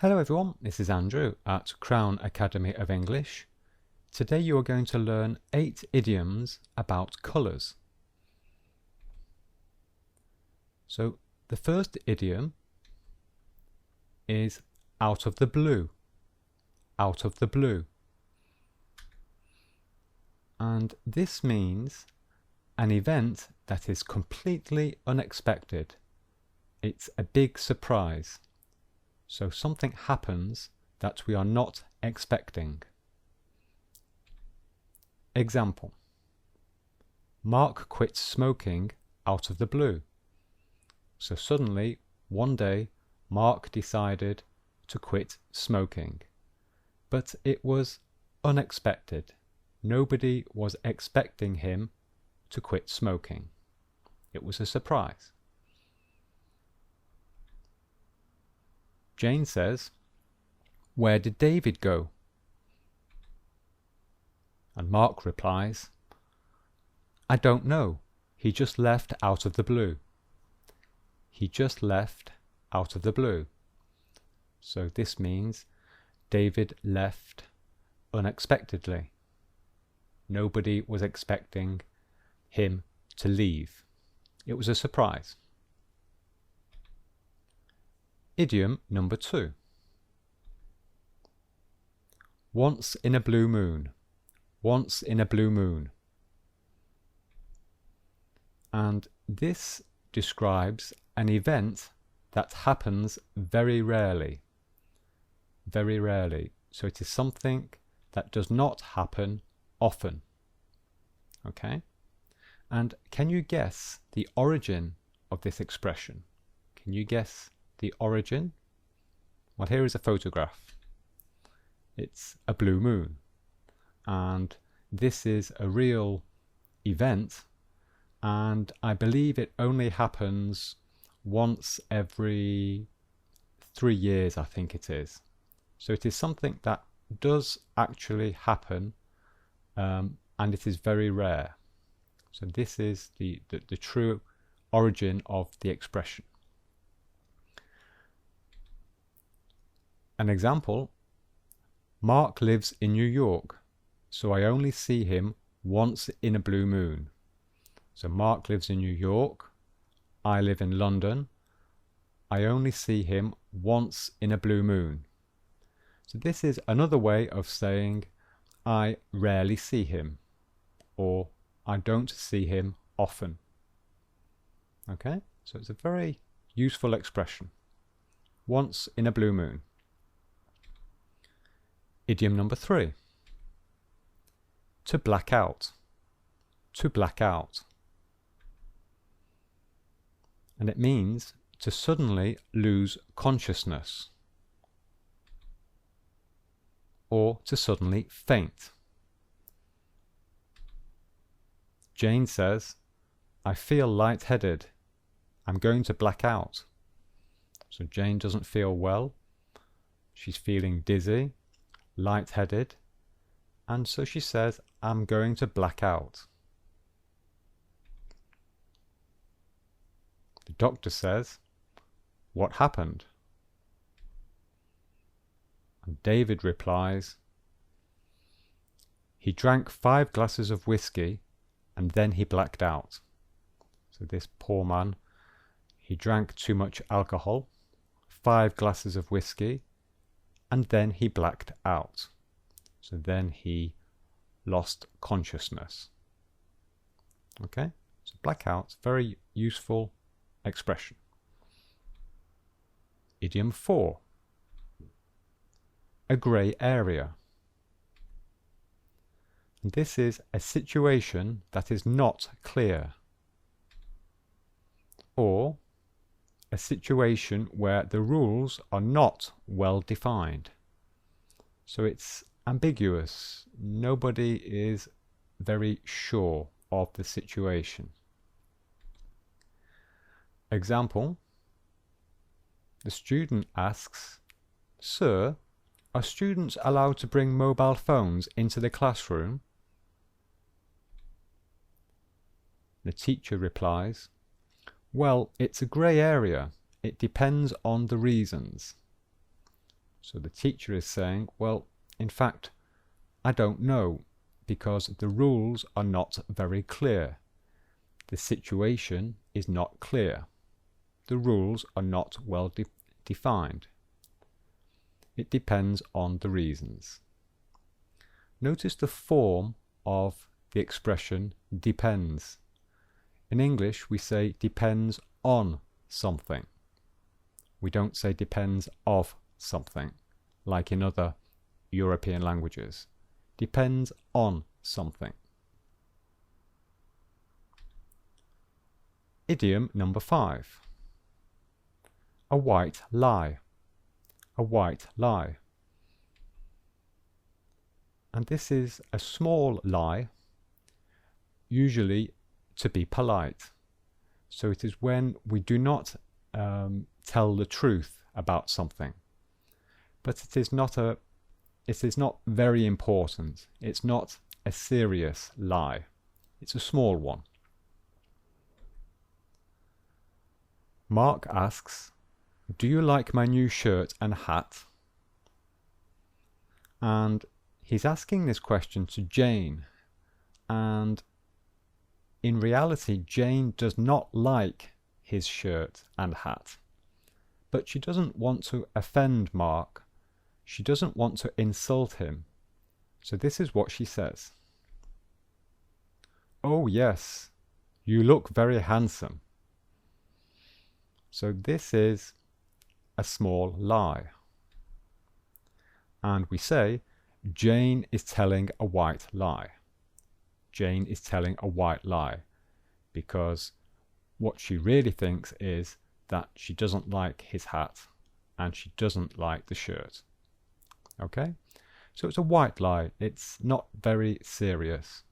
Hello everyone, this is Andrew at Crown Academy of English. Today you are going to learn 8 idioms about colours. So the first idiom is out of the blue, out of the blue. And this means an event that is completely unexpected. It's a big surprise. So something happens that we are not expecting. Example: Mark quit smoking out of the blue. So suddenly, one day, Mark decided to quit smoking. But it was unexpected. Nobody was expecting him to quit smoking. It was a surprise. Jane says, "Where did David go?" And Mark replies, "I don't know. He just left out of the blue." He just left out of the blue. So this means David left unexpectedly. Nobody was expecting him to leave. It was a surprise. Idiom number 2. Once in a blue moon. Once in a blue moon. And this describes an event that happens very rarely. Very rarely. So it is something that does not happen often. Okay? And can you guess the origin of this expression? Can you guess the origin? Well, here is a photograph. It's a blue moon. And this is a real event. And I believe it only happens once every 3 years, I think it is. So it is something that does actually happen, and it is very rare. So this is the true origin of the expression. An example: Mark lives in New York, so I only see him once in a blue moon. So Mark lives in New York, I live in London, I only see him once in a blue moon. So this is another way of saying I rarely see him, or I don't see him often. Okay, so it's a very useful expression. Once in a blue moon. Idiom number 3. To black out. To black out. And it means to suddenly lose consciousness, or to suddenly faint. Jane says, "I feel lightheaded. I'm going to black out." So Jane doesn't feel well. She's feeling dizzy, lightheaded, and so she says, "I'm going to black out." The doctor says, "What happened?" And David replies, "He drank 5 glasses of whiskey and then he blacked out." So this poor man, he drank too much alcohol, 5 glasses of whiskey, and then he blacked out. So then he lost consciousness. Okay, so blackout, very useful expression. Idiom 4. A grey area. And this is a situation that is not clear, or a situation where the rules are not well defined. So it's ambiguous. Nobody is very sure of the situation. Example: the student asks, "Sir, are students allowed to bring mobile phones into the classroom?" The teacher replies, "Well, it's a grey area. It depends on the reasons." So the teacher is saying, well, in fact, I don't know, because the rules are not very clear. The situation is not clear. The rules are not well defined. It depends on the reasons. Notice the form of the expression depends. In English, we say depends on something. We don't say depends of something, like in other European languages. Depends on something. Idiom number 5. A white lie. A white lie. And this is a small lie, usually to be polite. So it is when we do not tell the truth about something. But it is not very important. It's not a serious lie. It's a small one. Mark asks, "Do you like my new shirt and hat?" And he's asking this question to Jane. And in reality, Jane does not like his shirt and hat. But she doesn't want to offend Mark. She doesn't want to insult him. So this is what she says. "Oh yes, you look very handsome." So this is a small lie. And we say, Jane is telling a white lie. Jane is telling a white lie because what she really thinks is that she doesn't like his hat and she doesn't like the shirt. Okay? So it's a white lie. It's not very serious.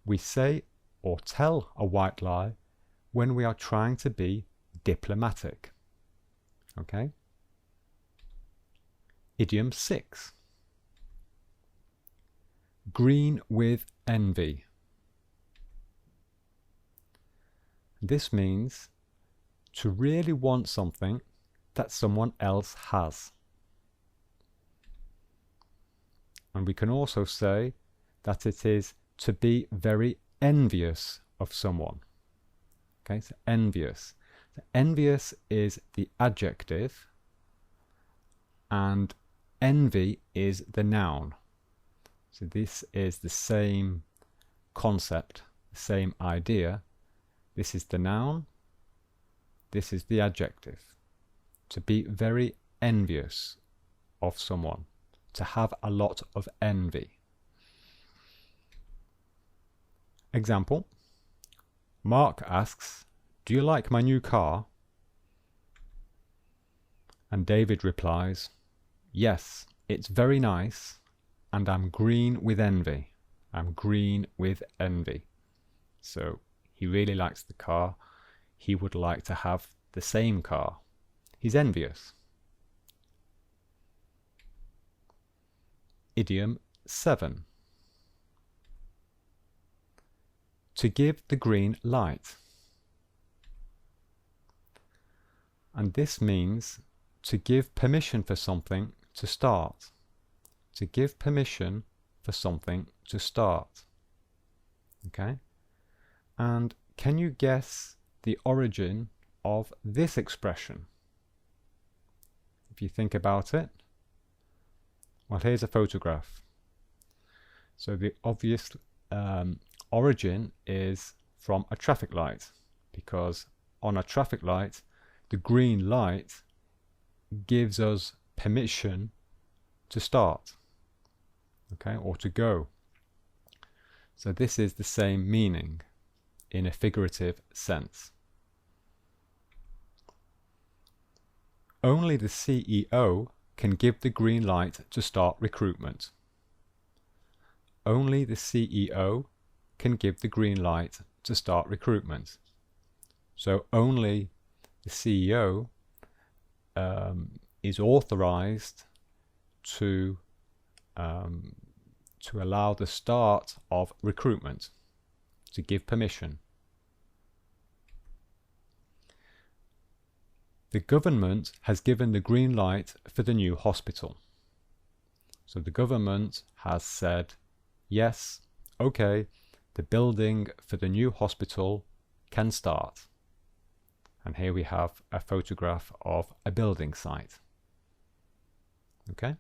We say or tell a white lie when we are trying to be diplomatic. Okay? Idiom 6. Green with envy. This means to really want something that someone else has. And we can also say that it is to be very envious of someone. Okay, so envious. So envious is the adjective and envy is the noun. So this is the same concept, the same idea. This is the noun, this is the adjective. To be very envious of someone, to have a lot of envy. Example, Mark asks, "Do you like my new car?" And David replies, "Yes, it's very nice, and I'm green with envy." I'm green with envy. So he really likes the car. He would like to have the same car. He's envious. Idiom 7. To give the green light. And this means to give permission for something to start. To give permission for something to start. Okay? And can you guess the origin of this expression? If you think about it, well, here's a photograph. So the obvious origin is from a traffic light, because on a traffic light, the green light gives us permission to start, okay, or to go. So this is the same meaning in a figurative sense. Only the CEO can give the green light to start recruitment. Only the CEO can give the green light to start recruitment. So only the CEO is authorized to allow the start of recruitment, to give permission. The government has given the green light for the new hospital. So the government has said, yes, okay, the building for the new hospital can start. And here we have a photograph of a building site. Okay.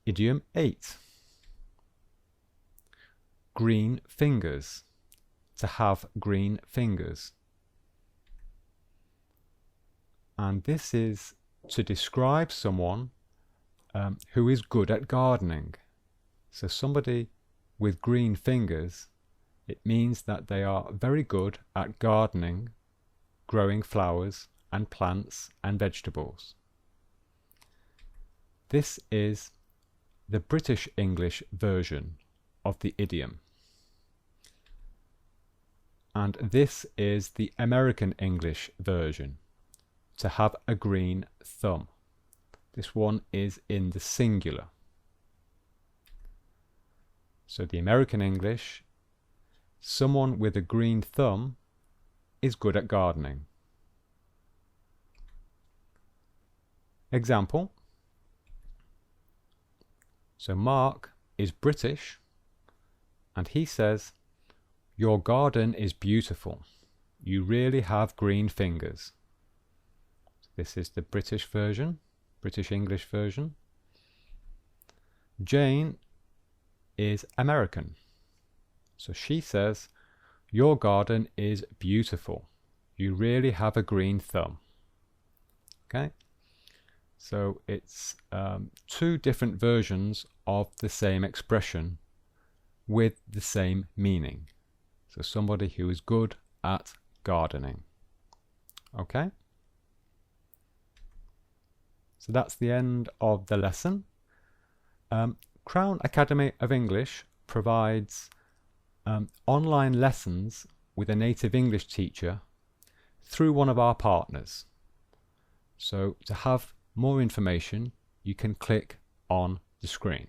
Idiom 8. Green fingers. To have green fingers. And this is to describe someone who is good at gardening. So somebody with green fingers, it means that they are very good at gardening, growing flowers and plants and vegetables. This is the British English version of the idiom. And this is the American English version, to have a green thumb. This one is in the singular. So the American English, someone with a green thumb is good at gardening. Example. So Mark is British and he says, "Your garden is beautiful. You really have green fingers." This is the British version, British English version. Jane is American. So she says, "Your garden is beautiful. You really have a green thumb." Okay, so it's two different versions of the same expression with the same meaning. So somebody who is good at gardening. Okay, so that's the end of the lesson. Crown Academy of English provides online lessons with a native English teacher through one of our partners. So to have more information, you can click on the screen.